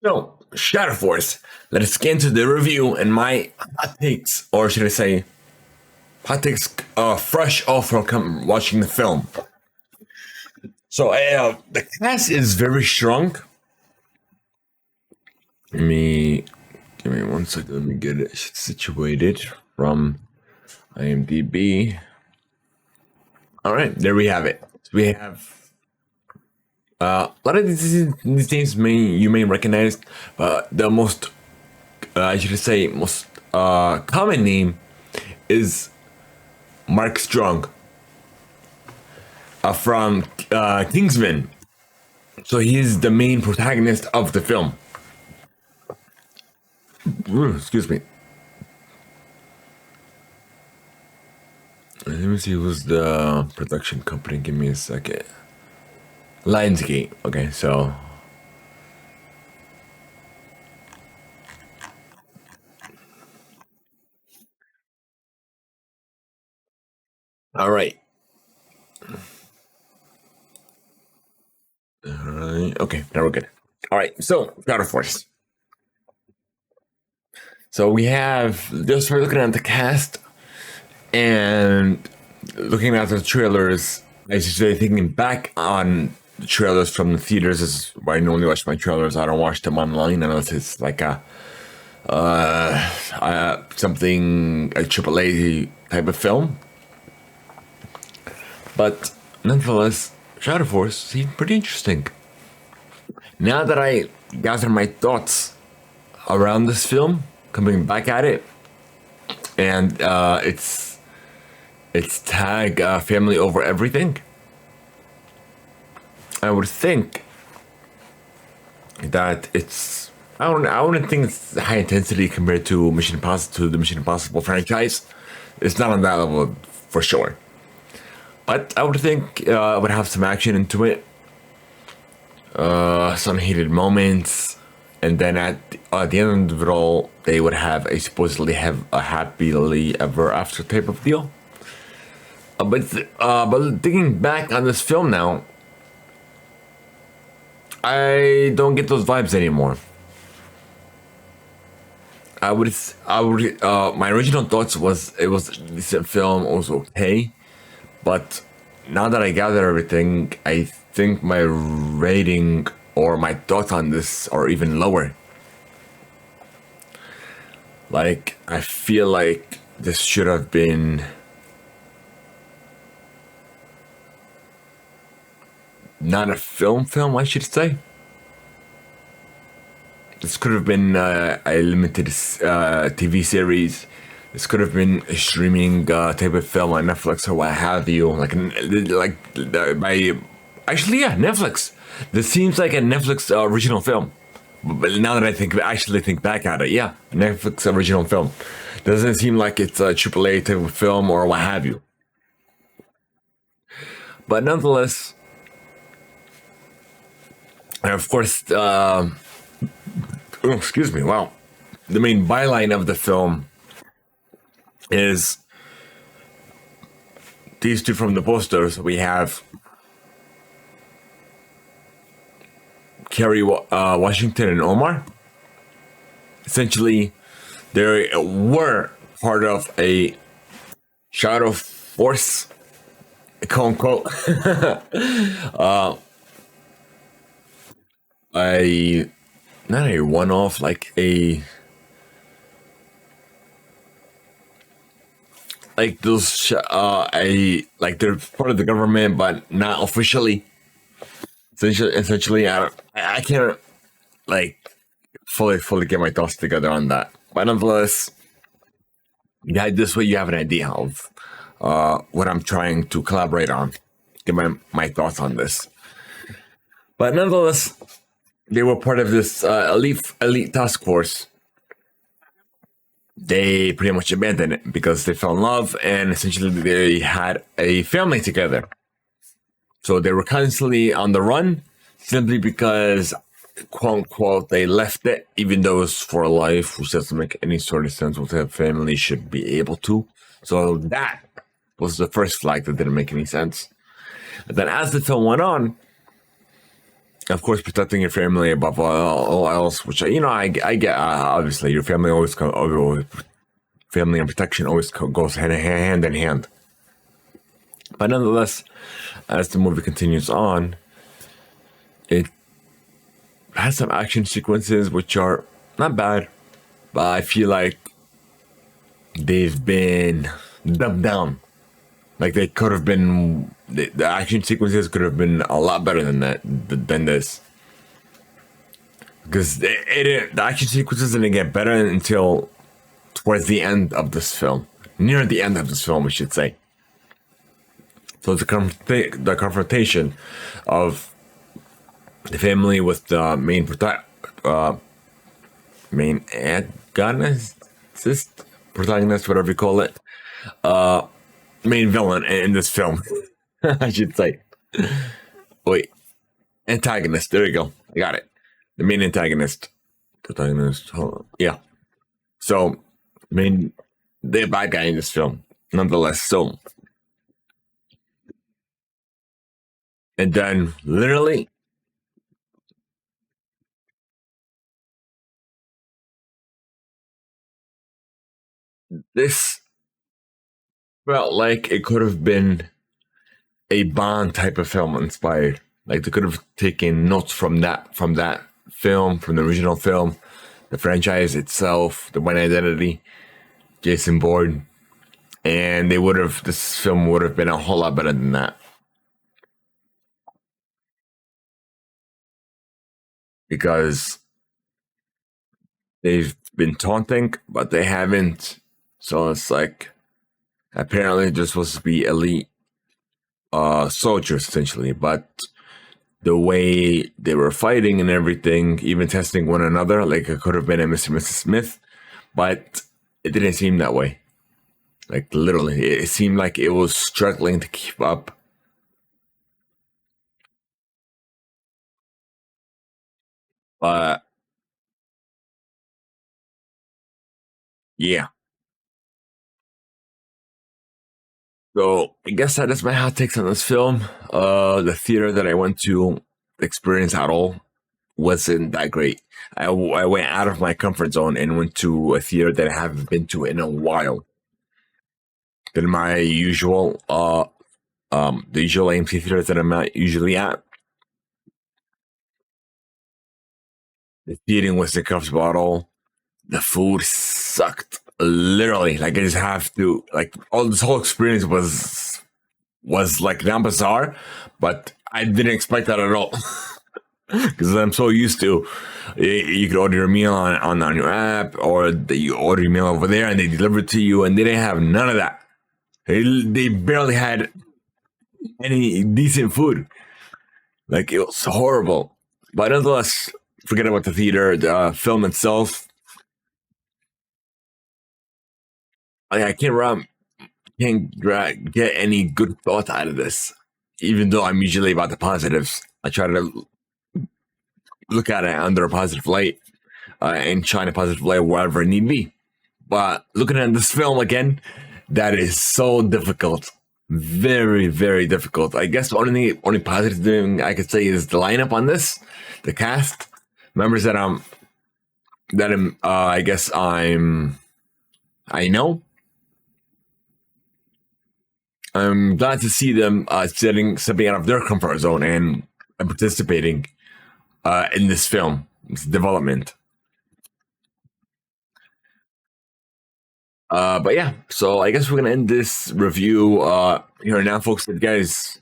So, Shadow Force, let us get into the review and my hot takes, or should I say, hot takes fresh off from watching the film. So, the cast is very strong. Give me 1 second, let me get it situated from IMDb. Alright, there we have it. We have a lot of these names you may recognize, but the most, I should say, most common name is Mark Strong from Kingsman. So he's the main protagonist of the film. Excuse me. Let me see who's the production company. Give me a second. Lionsgate. Okay, so all right. Okay, now we're good. All right, so Shadow Force. So we have just for looking at the cast and looking at the trailers. I should say, thinking back on the trailers from the theaters is where I normally watch my trailers. I don't watch them online unless it's like something a AAA type of film. But nonetheless, Shadow Force seemed pretty interesting. Now that I gather my thoughts around this film, coming back at it, and it's tag family over everything, I would think that it's I wouldn't think it's high intensity compared to the Mission Impossible franchise. It's not on that level for sure. But I would think I would have some action into it, some heated moments, and then at the end of it all, they would have supposedly have a happily ever after type of deal. But thinking back on this film now, I don't get those vibes anymore. My original thoughts was it was a decent film, it was okay. But now that I gather everything, I think my rating or my thoughts on this are even lower. Like, I feel like this should have been not a film, I should say. This could have been a limited TV series. This could have been a streaming type of film on Netflix or what have you. Netflix. This seems like a Netflix original film. But now that I actually think back at it, yeah, a Netflix original film. Doesn't seem like it's a AAA type of film or what have you. But nonetheless, and of course, excuse me, wow. The main byline of the film is these two from the posters. We have Kerry Washington and Omar. Essentially, they were part of a Shadow Force, quote unquote, not a one-off, like those they're part of the government but not officially. Essentially, I can't like fully get my thoughts together on that. But nonetheless, yeah, this way you have an idea of what I'm trying to collaborate on, get my thoughts on this. But nonetheless, they were part of this elite task force. They pretty much abandoned it because they fell in love and essentially they had a family together. So they were constantly on the run simply because, quote unquote, they left it, even though it was for life, which doesn't make any sort of sense what a family should be able to. So that was the first flag that didn't make any sense. And then as the film went on, of course, protecting your family above all else, which I get. Obviously, your family always family and protection always goes hand in hand. But nonetheless, as the movie continues on, it has some action sequences which are not bad, but I feel like they've been dumbed down. Like they could have been, the action sequences could have been a lot better than than this. Because the action sequences didn't get better until towards the end of this film, near the end of this film, we should say. So the confrontation of the family with the main protagonist, whatever you call it, main villain in this film, I should say. Wait, antagonist. There you go. I got it. The main protagonist. Yeah. So, the bad guy in this film, nonetheless. So, and then literally, this felt like it could have been a Bond type of film inspired. Like they could have taken notes from that film, from the original film, the franchise itself, the One Identity, Jason Bourne, and this film would have been a whole lot better than that. Because they've been taunting, but they haven't. So it's like apparently they're supposed to be elite soldiers essentially, but the way they were fighting and everything, even testing one another, like it could have been a Mr. and Mrs. Smith, but it didn't seem that way. Like literally, it seemed like it was struggling to keep up. But yeah. So I guess that is my hot takes on this film. The theater that I went to experience at all wasn't that great. I went out of my comfort zone and went to a theater that I haven't been to in a while. Than my usual the usual AMC theaters that I'm usually at. The seating was the cuffs bottle. The food sucked. Literally, like I just have to like all this whole experience was like not bizarre, but I didn't expect that at all. Because I'm so used to you could order your meal on your app, or you order your meal over there and they deliver it to you, and they didn't have none of that. They barely had any decent food. Like it was horrible. But nonetheless, forget about the theater, the film itself. I can't get any good thoughts out of this, even though I'm usually about the positives. I try to look at it under a positive light and shine a positive light wherever it need be. But looking at this film again, that is so difficult. Very, very difficult. I guess the only positive thing I could say is the lineup on this, the cast members that I know. I'm glad to see them stepping out of their comfort zone and participating in this film, this development. But yeah, so I guess we're gonna end this review here now, folks. If you guys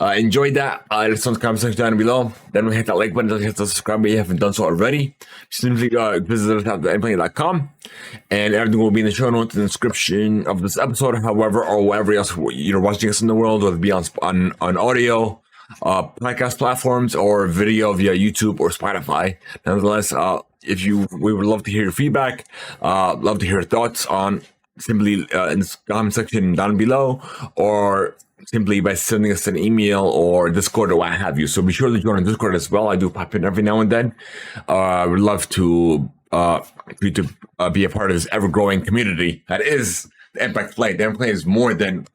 enjoyed that, let us know in the comment section down below. Then we hit that like button, don't hit the subscribe if you haven't done so already. Simply visit us at THEIMPACTPLAY.com, and everything will be in the show notes and description of this episode. However, or wherever else you're watching us in the world, whether it be on audio, podcast platforms, or video via YouTube or Spotify. Nonetheless, we would love to hear your feedback. Love to hear your thoughts on simply in the comment section down below, or simply by sending us an email or Discord or what have you. So be sure to join on Discord as well. I do pop in every now and then. I would love to be a part of this ever-growing community that is the Impact Play. The Impact Play is more than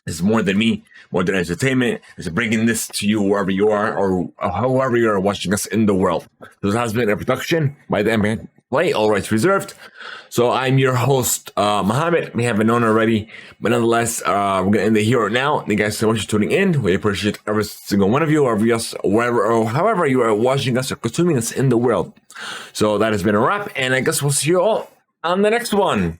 It's more than me, more than entertainment. It's bringing this to you wherever you are or however you are watching us in the world. This has been a production by the Impact Play, all rights reserved. So I'm your host, Mohammed. We have it known already, but nonetheless, we're gonna end it here or now. Thank you guys so much for tuning in. We appreciate every single one of you, wherever or however you are watching us or consuming us in the world. So that has been a wrap, and I guess we'll see you all on the next one.